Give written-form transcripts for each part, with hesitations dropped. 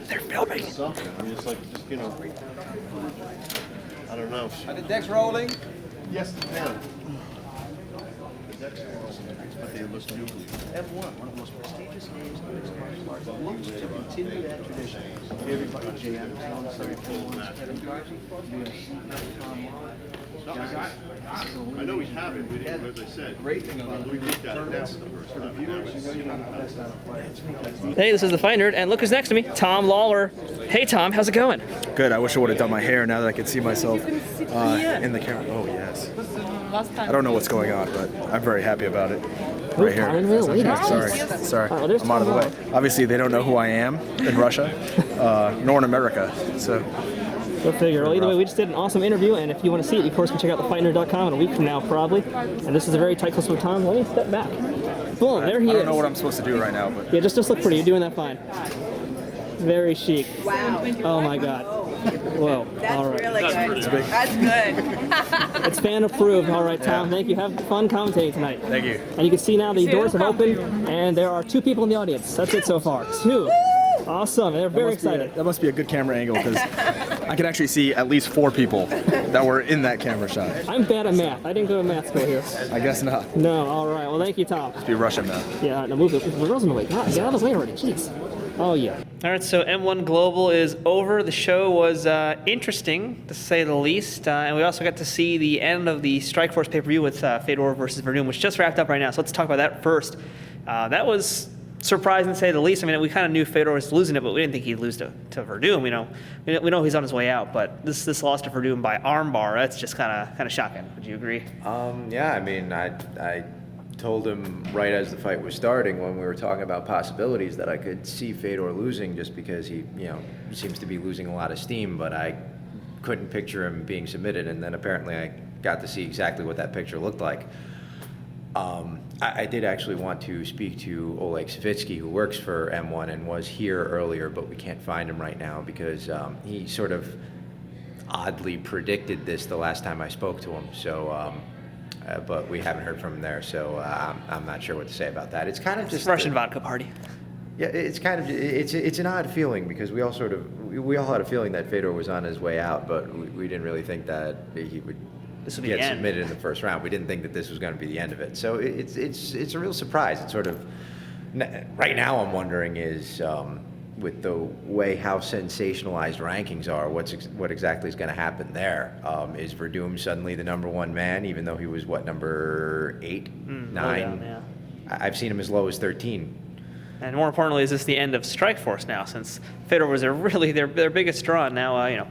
They're filming. Something. I mean, it's like, just, I don't know. Are the decks rolling? Yes, they can. The decks are rolling, but they look nuclear. M-1, one of the most prestigious names in mixed martial arts, looks to continue that tradition. Everybody, Jay Anderson, Kevin Garvey, UFC, Tom Lawlor. I know we have it. We didn't, as I said. Great thing about we looked at it. That's the first time. Hey, this is the Fight Nerd, and look who's next to me, Tom Lawlor. Hey, Tom, how's it going? Good. I wish I would have done my hair now that I can see myself in the camera. Oh, yes. I don't know what's going on, but I'm very happy about it. Right here. Sorry. I'm out of the way. Obviously, they don't know who I am in Russia, nor in America. So. Go figure. Well, either way, we just did an awesome interview, and if you want to see it, you of course can check out thefightnerd.com in a week from now, probably. And this is a very tight close with Tom. Let me step back. Boom, there he is. I don't know what I'm supposed to do right now, but yeah, just look pretty. You're doing that fine. Very chic. Wow. Oh my God. Whoa. That's all right. really good. That's good. It's fan approved. All right, Tom. Thank you. Have fun commentating tonight. Thank you. And you can see now the doors have opened, and there are 2 people in the audience. That's it so far. 2. Awesome. They're very excited. That must be a good camera angle because I can actually see at least 4 people that were in that camera shot. I'm bad at math. I didn't go to math school here. I guess not. No. All right. Well, thank you, Tom. Must be Russian math. Yeah. No, move it. The girls in the way. God, get out of the way already. Jeez. Oh yeah. All right. So M1 Global is over. The show was interesting to say the least, and we also got to see the end of the Strikeforce pay-per-view with Fedor versus Werdum, which just wrapped up right now. So let's talk about that first. That was surprising to say the least. I mean, we kind of knew Fedor was losing it, but we didn't think he'd lose to Werdum. We know he's on his way out, but this loss to Werdum by armbar, that's just kind of shocking. Would you agree? Yeah, I mean, I told him right as the fight was starting when we were talking about possibilities that I could see Fedor losing just because he seems to be losing a lot of steam, but I couldn't picture him being submitted, and then apparently I got to see exactly what that picture looked like. I did actually want to speak to Oleg Savitsky, who works for M1 and was here earlier, but we can't find him right now because he sort of oddly predicted this the last time I spoke to him. So, but we haven't heard from him there, so I'm not sure what to say about that. It's kind of just Russian vodka party. Yeah, it's kind of it's an odd feeling because we all had a feeling that Fedor was on his way out, but we didn't really think that he would get submitted in the first round. We didn't think that this was going to be the end of it. So it's a real surprise. It's sort of right now I'm wondering is with the way how sensationalized rankings are, what exactly is going to happen there? Is Werdum suddenly the #1 man, even though he was number 8, 9? Yeah. I've seen him as low as 13. And more importantly, is this the end of Strikeforce now? Since Fedor was their biggest draw, now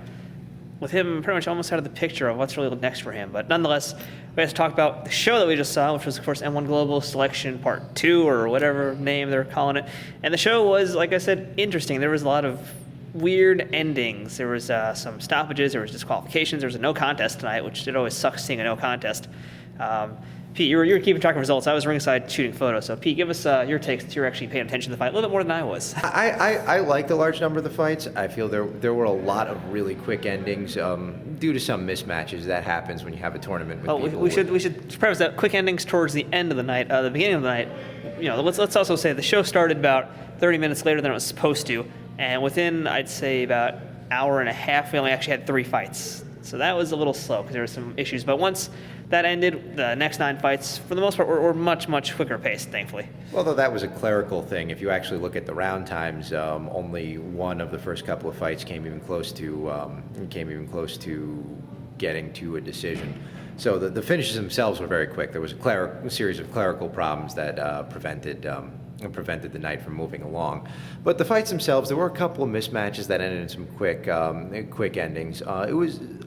with him pretty much almost out of the picture of what's really next for him. But nonetheless, we have to talk about the show that we just saw, which was, of course, M1 Global Selection Part 2, or whatever name they're calling it. And the show was, like I said, interesting. There was a lot of weird endings. There was some stoppages. There was disqualifications. There was a no contest tonight, which it always sucks seeing a no contest. Pete, you were keeping track of results. I was ringside shooting photos. So, Pete, give us your takes since you were actually paying attention to the fight a little bit more than I was. I like the large number of the fights. I feel there were a lot of really quick endings due to some mismatches that happens when you have a tournament with people. We should preface that quick endings towards the end of the night. The beginning of the night, let's also say the show started about 30 minutes later than it was supposed to, and within I'd say about an hour and a half, we only actually had 3 fights. So that was a little slow because there were some issues. But once that ended, the next 9 fights, for the most part, were much, much quicker paced, thankfully. Well, though that was a clerical thing. If you actually look at the round times, only one of the first couple of fights came even close to getting to a decision. So the finishes themselves were very quick. There was a series of clerical problems that prevented the night from moving along. But the fights themselves, there were a couple of mismatches that ended in some quick endings.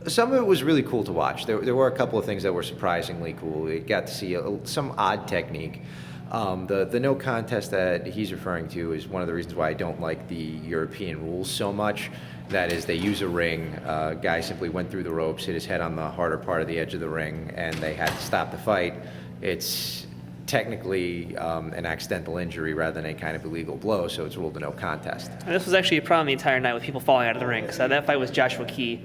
Some of it was really cool to watch. There were a couple of things that were surprisingly cool. We got to see some odd technique. The no contest that he's referring to is one of the reasons why I don't like the European rules so much. That is, they use a ring. Guy simply went through the ropes, hit his head on the harder part of the edge of the ring, and they had to stop the fight. It's technically an accidental injury rather than a kind of illegal blow, so it's ruled a no contest. And this was actually a problem the entire night with people falling out of the ring. So that fight was Joshua Key.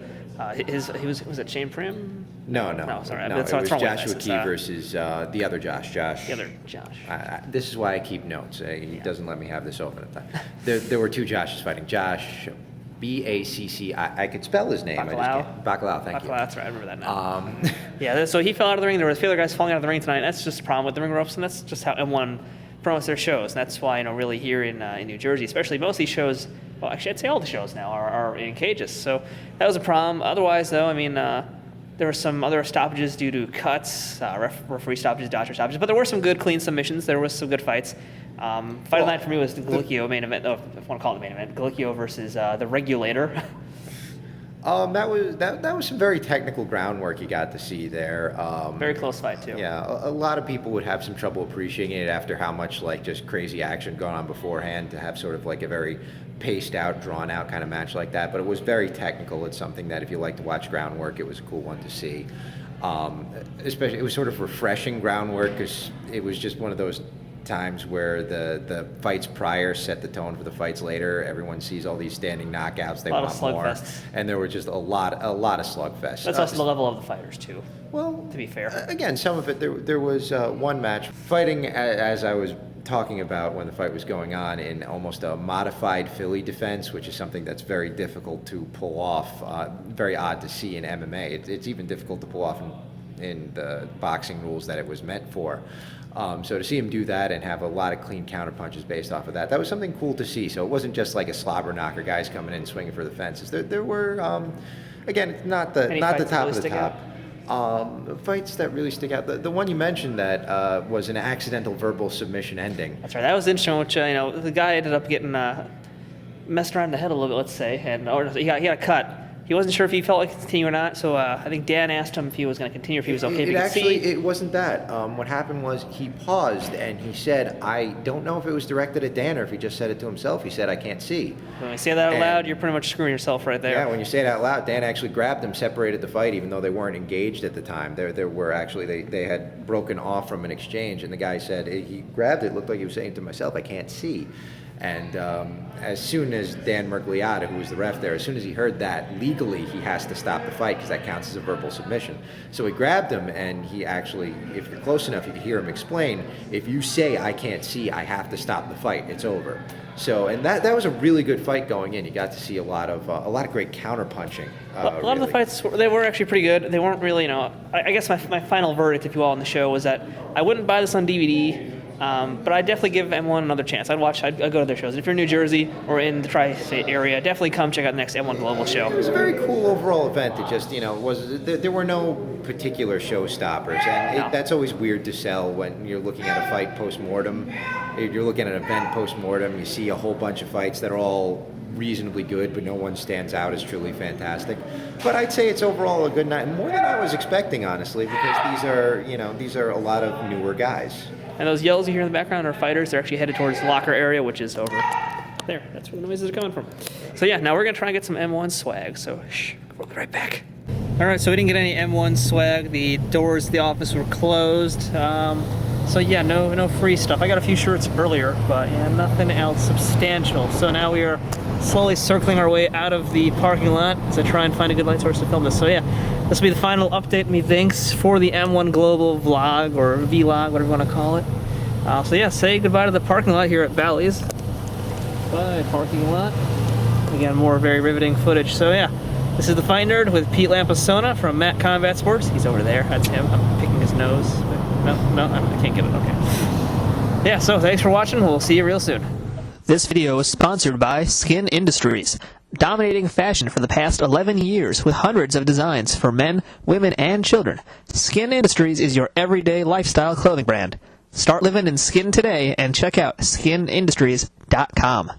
He was it Shane Prim? No, sorry, no. that's It wrong was with Joshua this. Key versus the other Josh. The other Josh. This is why I keep notes. He doesn't let me have this open at the time. There were two Joshes fighting. Josh, B-A-C-C. I could spell his name. Bacalao, thank you. That's right. I remember that now. Yeah, so he fell out of the ring. There were a few other guys falling out of the ring tonight. That's just a problem with the ring ropes, and that's just how M1 promotes their shows. And that's why, really here in New Jersey, especially most of these shows, well, actually, I'd say all the shows now are in cages. So that was a problem. Otherwise, though, there were some other stoppages due to cuts, referee stoppages, doctor stoppages, but there were some good, clean submissions. There was some good fights. Fight of the night for me was the Galicchio main event, if you want to call it the main event. Galicchio versus the Regulator. That was some very technical groundwork you got to see there. Very close fight too. Yeah, a lot of people would have some trouble appreciating it after how much just crazy action going on beforehand to have sort of a very paced out, drawn out kind of match like that. But it was very technical. It's something that if you like to watch groundwork, it was a cool one to see. Especially, it was sort of refreshing groundwork because it was just one of those times where the fights prior set the tone for the fights later. Everyone sees all these standing knockouts, they want more, and there were just a lot of slugfests. That's also the level of the fighters too. Well, to be fair, again, some of it there was one match fighting as I was talking about when the fight was going on in almost a modified Philly defense, which is something that's very difficult to pull off. Very odd to see in MMA. It's even difficult to pull off in the boxing rules that it was meant for. So to see him do that and have a lot of clean counter punches based off of that was something cool to see. So it wasn't just like a slobber knocker, guys coming in swinging for the fences. There were, again, not the top of the top. Fights that really stick out. The one you mentioned that was an accidental verbal submission ending. That's right. That was interesting. Which the guy ended up getting messed around the head a little bit, let's say, or he got a cut. He wasn't sure if he felt like to continue or not, so I think Dan asked him if he was going to continue, if he was okay. It wasn't that. What happened was he paused and he said, I don't know if it was directed at Dan or if he just said it to himself. He said, I can't see. When you say that out loud, you're pretty much screwing yourself right there. Yeah, when you say it out loud, Dan actually grabbed him, separated the fight, even though they weren't engaged at the time. There were actually, they had broken off from an exchange, and the guy said, he grabbed it, looked like he was saying to myself, I can't see. And as soon as Dan Mergliata, who was the ref there, as soon as he heard that, legally he has to stop the fight because that counts as a verbal submission. So he grabbed him, and he actually, if you're close enough, you can hear him explain, if you say I can't see, I have to stop the fight, it's over. So, and that was a really good fight going in. You got to see a lot of great counter punching. A lot of the fights, they were actually pretty good. They weren't really, I guess my final verdict, if you will, on the show was that I wouldn't buy this on DVD. But I'd definitely give M1 another chance. I'd go to their shows. If you're in New Jersey or in the tri-state area, definitely come check out the next M1 Global show. It was a very cool overall event. It just, there were no particular showstoppers. And that's always weird to sell when you're looking at a fight post-mortem. If you're looking at an event post-mortem, you see a whole bunch of fights that are all reasonably good, but no one stands out as truly fantastic. But I'd say it's overall a good night, more than I was expecting, honestly, because these are a lot of newer guys. And those yells you hear in the background are fighters. They're actually headed towards the locker area, which is over there. That's where the noises are coming from. So yeah, now we're going to try and get some M1 swag. So we'll be right back. All right, so we didn't get any M1 swag. The doors to the office were closed. So yeah, no free stuff. I got a few shirts earlier, but yeah, nothing else substantial. So now we are slowly circling our way out of the parking lot to try and find a good light source to film this. So yeah, this will be the final update, methinks, for the M1 Global vlog, or vlog, whatever you want to call it. So yeah, say goodbye to the parking lot here at Bally's. Bye, parking lot. Again, more very riveting footage. So yeah, this is the Fight Nerd with Pete Lampasona from Matt Combat Sports. He's over there. That's him. I'm picking his nose. No, I can't get it. Okay. Yeah, so thanks for watching. We'll see you real soon. This video is sponsored by Skin Industries, dominating fashion for the past 11 years with hundreds of designs for men, women, and children. Skin Industries is your everyday lifestyle clothing brand. Start living in skin today and check out skinindustries.com.